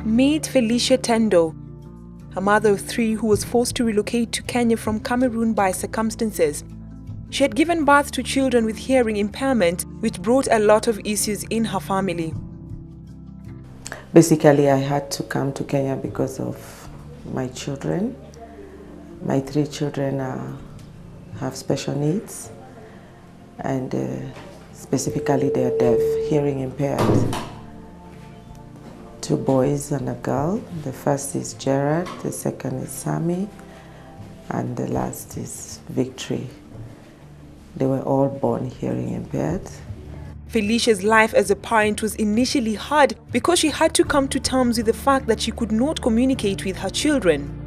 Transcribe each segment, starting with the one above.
Meet Felicia Tendo, a mother of 3 who was forced to relocate to Kenya from Cameroon by circumstances. She had given birth to children with hearing impairment, which brought a lot of issues in her family. Basically, I had to come to Kenya because of my children. My 3 children have special needs, and specifically they are deaf, hearing impaired. 2 boys and a girl. The first is Gerard, the second is Sammy, and the last is Victory. They were all born hearing impaired. Felicia's life as a parent was initially hard because she had to come to terms with the fact that she could not communicate with her children.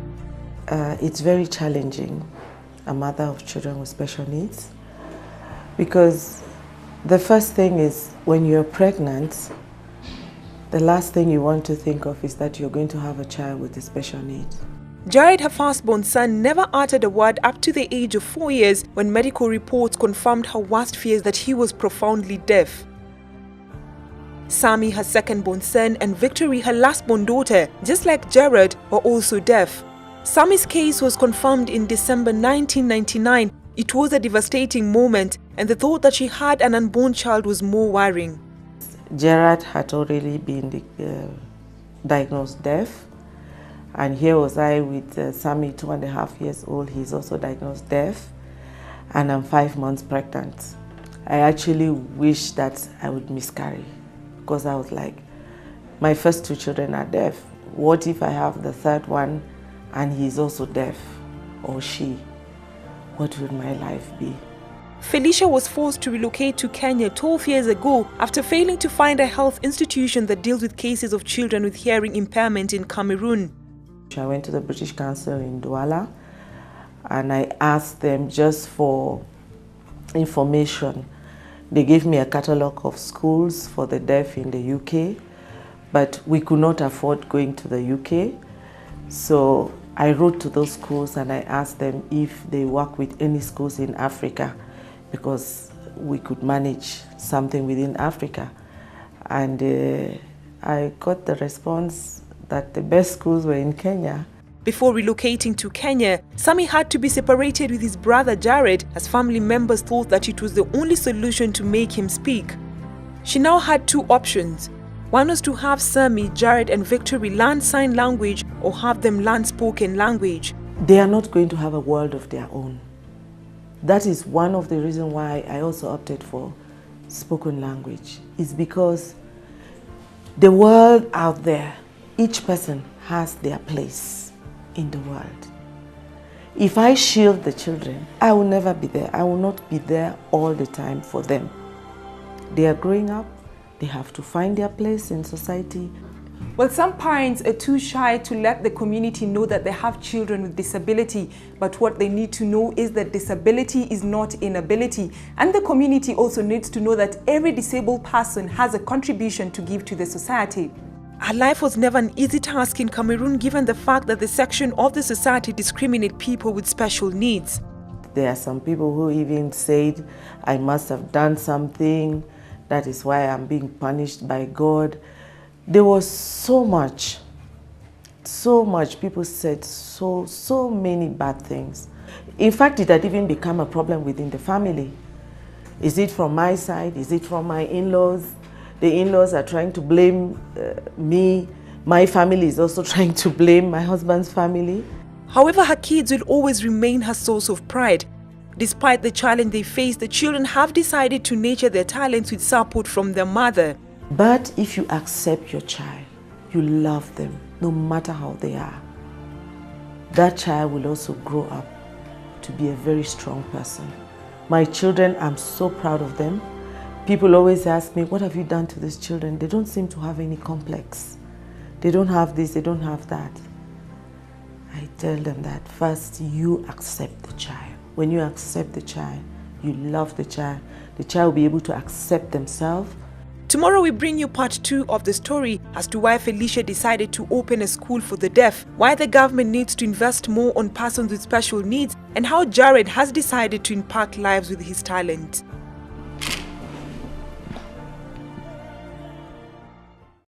It's very challenging, a mother of children with special needs, because the first thing is when you're pregnant, the last thing you want to think of is that you're going to have a child with a special need. Jared, her firstborn son, never uttered a word up to the age of 4 years when medical reports confirmed her worst fears that he was profoundly deaf. Sammy, her second-born son, and Victory, her last-born daughter, just like Jared, were also deaf. Sammy's case was confirmed in December 1999. It was a devastating moment, and the thought that she had an unborn child was more worrying. Gerard had already been diagnosed deaf, and here was I with Sammy, 2.5 years old. He's also diagnosed deaf, and I'm 5 months pregnant. I actually wish that I would miscarry, because I was like, my first 2 children are deaf. What if I have the 3rd one and he's also deaf, or she? What would my life be? Felicia was forced to relocate to Kenya 12 years ago after failing to find a health institution that deals with cases of children with hearing impairment in Cameroon. I went to the British Council in Douala, and I asked them just for information. They gave me a catalogue of schools for the deaf in the UK, but we could not afford going to the UK. So I wrote to those schools and I asked them if they work with any schools in Africa, because we could manage something within Africa. And I got the response that the best schools were in Kenya. Before relocating to Kenya, Sammy had to be separated with his brother Jared, as family members thought that it was the only solution to make him speak. She now had 2 options. One was to have Sammy, Jared, and Victory learn sign language or have them learn spoken language. They are not going to have a world of their own. That is one of the reasons why I also opted for spoken language. It's because the world out there, each person has their place in the world. If I shield the children, I will never be there. I will not be there all the time for them. They are growing up. They have to find their place in society. Well, some parents are too shy to let the community know that they have children with disability, but what they need to know is that disability is not inability, and the community also needs to know that every disabled person has a contribution to give to the society. Her life was never an easy task in Cameroon, given the fact that the section of the society discriminate people with special needs. There are some people who even said, I must have done something, that is why I'm being punished by God. There was so much people said so many bad things. In fact, it had even become a problem within the family. Is it from my side? Is it from my in-laws? The in-laws are trying to blame me. My family is also trying to blame my husband's family. However, her kids will always remain her source of pride. Despite the challenge they face, the children have decided to nurture their talents with support from their mother. But if you accept your child, you love them, no matter how they are, that child will also grow up to be a very strong person. My children, I'm so proud of them. People always ask me, what have you done to these children? They don't seem to have any complex. They don't have this, they don't have that. I tell them that first you accept the child. When you accept the child, you love the child will be able to accept themselves. Tomorrow we bring you part 2 of the story as to why Felicia decided to open a school for the deaf, why the government needs to invest more on persons with special needs, and how Jared has decided to impact lives with his talent.